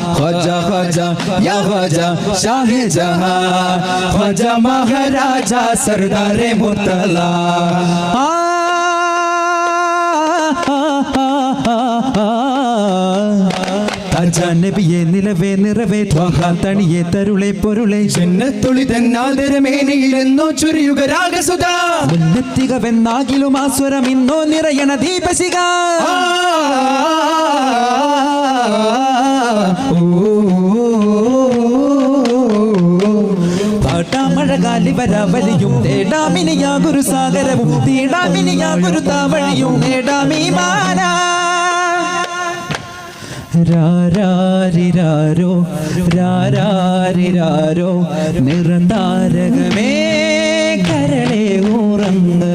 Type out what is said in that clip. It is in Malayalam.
ख्वाजा ख्वाजा या ख्वाजा शाह जहां, ख्वाजा महाराजा सरदार मुतला। നബിയെ നിലവേ നിറവേ ത്വാഹാ തണിയെ തരുളെ പൊരുളെ ജന്നത്തുളി തന്നാദരമേനിയിലെന്നോ ചുരിയുക രാഗസുധ മുന്നെത്തികവെന്നാകിലും ആ സ്വരം ഇന്നോ നിറയണ ദീപശിഖ പാട്ടാമഴകാലിവരാവലിയും തേടാമിനിയാ ഗുരുസാഗരവും തീടാമിനിയാ ഗുരുതാവഴിയും നേടാമീമാന രാരാരിരാരോ രാരാരിരാരോ നിറന്താരകമേ കരളെ ഉറങ്ങ്